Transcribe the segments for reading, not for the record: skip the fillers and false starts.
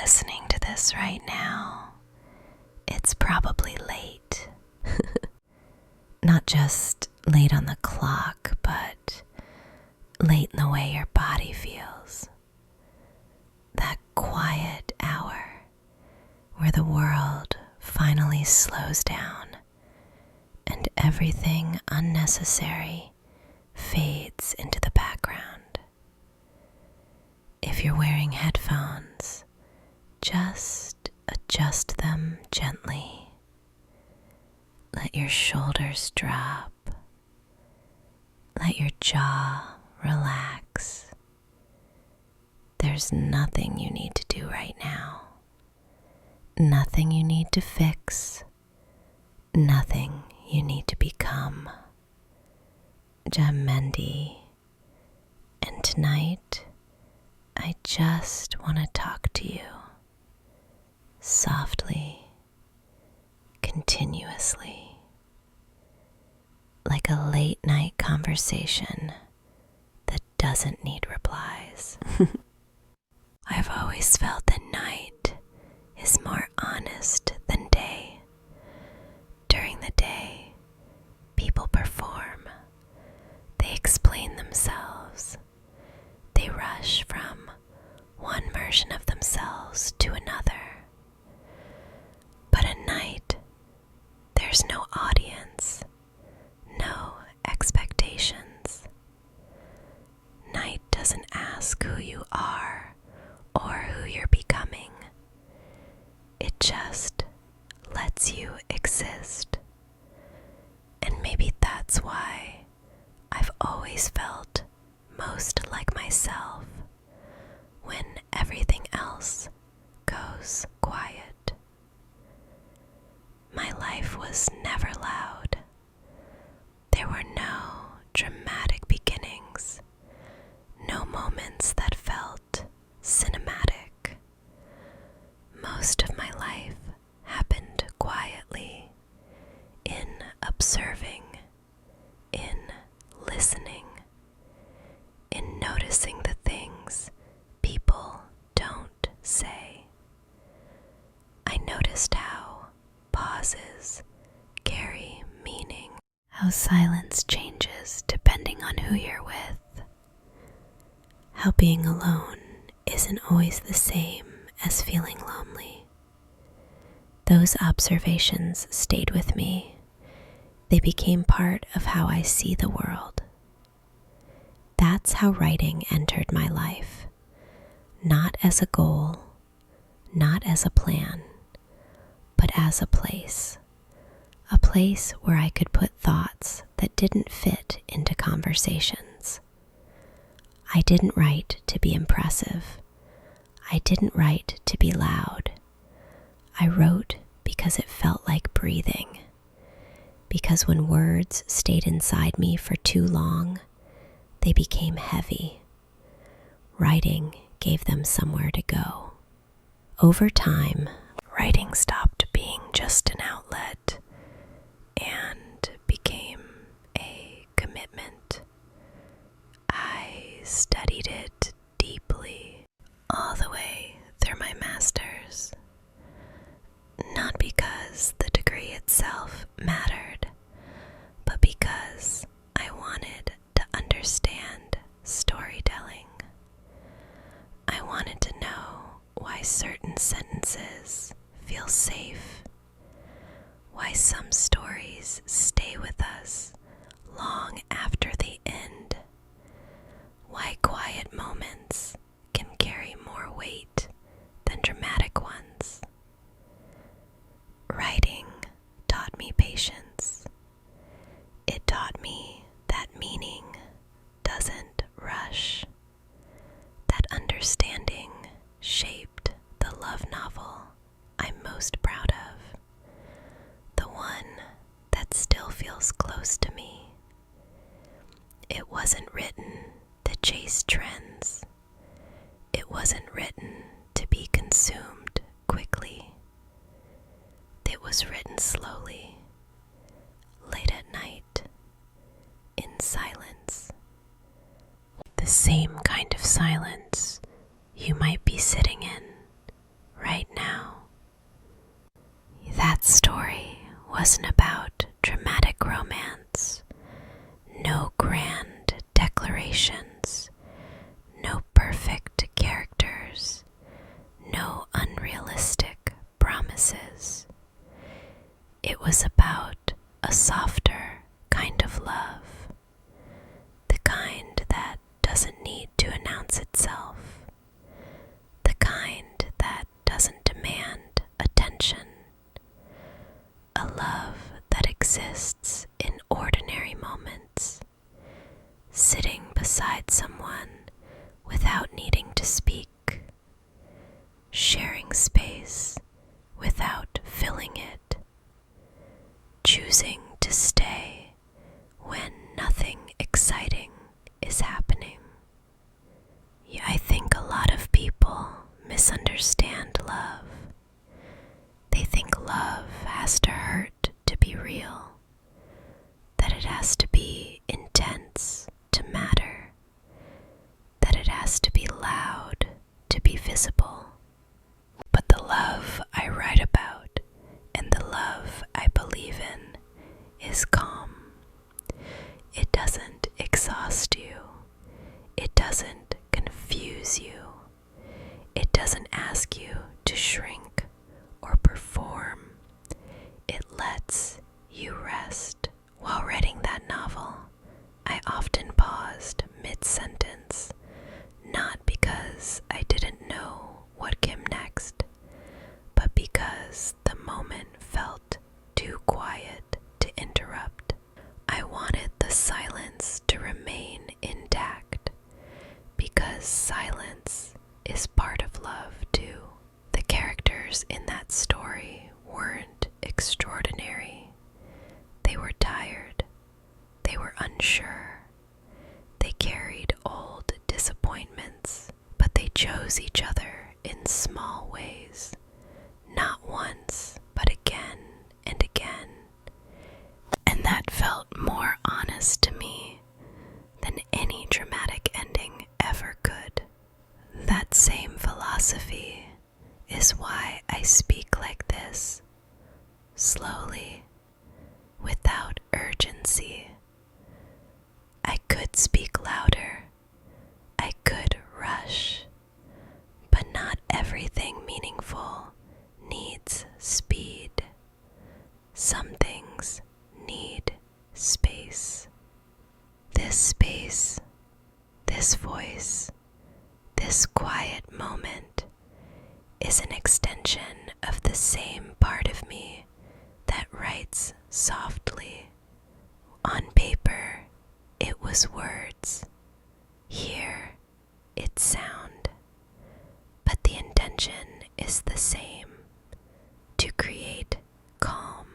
listening to this right now, it's probably late. Not just late on the clock, but late in the way your body feels. That quiet hour where the world finally slows down and everything unnecessary fades into the background. If you're wearing headphones, just adjust them gently. Let your shoulders drop. Let your jaw relax. There's nothing you need to do right now. Nothing you need to fix. Nothing you need to become. Jamendi. And tonight, I just want to talk to you softly, continuously, like a late night conversation that doesn't need replies. I've always felt that night is more honest than day. During the day, people perform. They explain themselves. They rush from one version of themselves to another. But at night, there's no audience, no expectations. Night doesn't ask who you are or who you're becoming. It just lets you exist. And maybe that's why I've always felt most like myself when everything else goes quiet. My life was never loud. There were no dramatic beginnings, no moments that felt cinematic. Most of my life happened quietly, in observing, in listening, in noticing the things people don't say. I noticed how pauses carry meaning, how silence changes depending on who you're with, how being alone isn't always the same as feeling lonely. Those observations stayed with me. They became part of how I see the world. That's how writing entered my life, not as a goal, not as a plan, but as a place where I could put thoughts that didn't fit into conversations. I didn't write to be impressive. I didn't write to be loud. I wrote because it felt like breathing, because when words stayed inside me for too long, they became heavy. Writing gave them somewhere to go. Over time, writing stopped being just an outlet and became a commitment. I studied it deeply, all the way through my master's. Not because the degree itself mattered, but because I wanted to understand storytelling. I wanted to know why certain sentences feel safe, why some stories stay with us long after they end, why quiet moments can carry more weight than dramatic ones. Writing taught me patience. It taught me that meaning doesn't rush, that understanding shaped the love novel I'm most proud of, the one that still feels close to me. It wasn't written to chase trends. It wasn't written to be consumed quickly. It was written slowly, late at night, in silence. The same kind of silence you might be sitting in wasn't about dramatic romance, no grand declarations, no perfect characters, no unrealistic promises. It was about a softer kind of love, the kind that doesn't need to announce itself, the kind that doesn't demand attention, a love that exists in ordinary moments, sitting beside someone without needing to speak, sharing space without filling it, choosing to stay when nothing exciting is happening. Yeah, I think a lot of people misunderstand love. They think love has to hurt to be real, that it has to be intense to matter, that it has to be loud to be visible. But the love I write about and the love I believe in is calm. It doesn't exhaust you. It doesn't confuse you. It doesn't ask you to shrink or perform. It lets you rest. While writing that novel, I often paused mid-sentence, not because I didn't know what came next, but because the moment felt too quiet to interrupt. I wanted the silence to remain intact, because silence is part of love too. The characters in that story weren't extraordinary. They were tired. They were unsure. They carried old disappointments, but they chose each other in small ways, not once, but again and again. And that felt more honest to me than any dramatic ending ever could. That same philosophy is why I speak like this, slowly, without urgency. I could speak louder, I could rush, but not everything meaningful needs speed. Some things need space. This space, this voice, this quiet moment is an extension of the same part of me that writes softly. On paper, it was words. Here, it's sound. But the intention is the same, to create calm.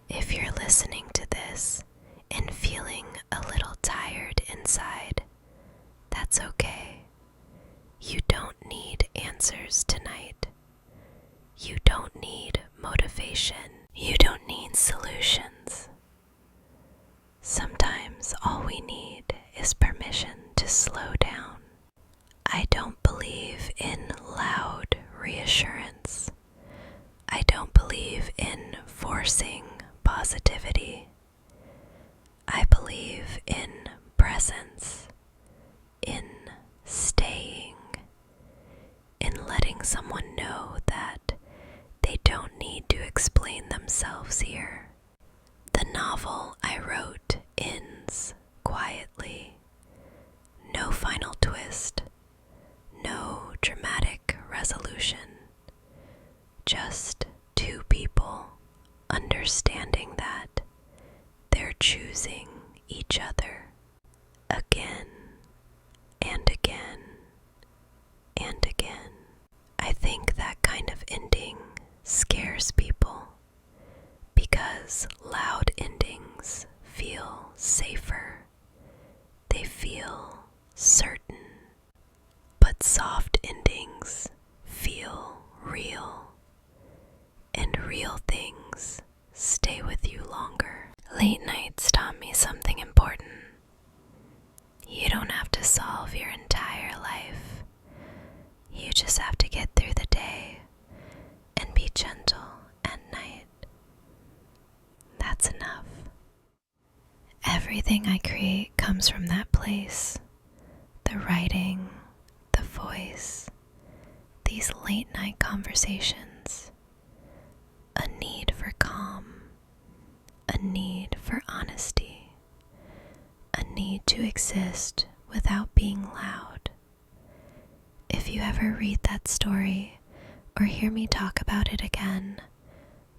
If you're listening to this and feeling a little tired inside, that's okay. You don't need answers tonight. You don't need motivation. You don't need solutions. Sometimes all we need is permission to slow down. I don't believe in loud reassurance. I don't believe in forcing positivity. I believe in presence, in staying, in letting someone know that they don't need to explain themselves here. The novel I wrote ends quietly. No final twist, no dramatic resolution, just two people understanding that they're choosing each other again and again and again. I think that kind of ending scares people because loud endings feel safer. They feel certain. But soft endings feel real. And real things stay with you longer. Late nights taught me something important. You don't have to solve your entire life. You just have to get through the day and be gentle at night. Everything I create comes from that place. The writing, the voice, these late night conversations, a need for calm, a need for honesty, a need to exist without being loud. If you ever read that story or hear me talk about it again,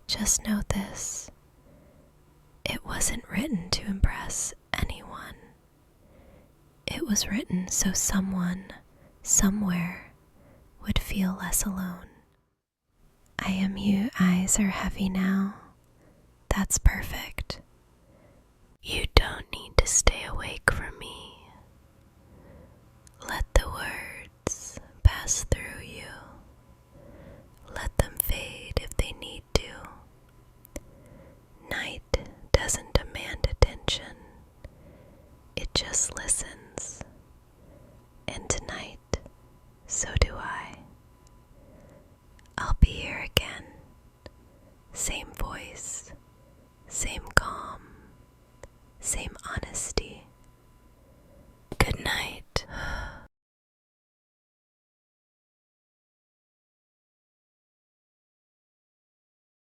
just know this: it wasn't written to impress anyone. It was written so someone, somewhere, would feel less alone. I am you, eyes are heavy now. That's perfect. You don't need to stay awake for me. Let the words pass through you. Let them fade if they need to. Night doesn't demand attention. It just listens. And tonight, so do I. I'll be here again. Same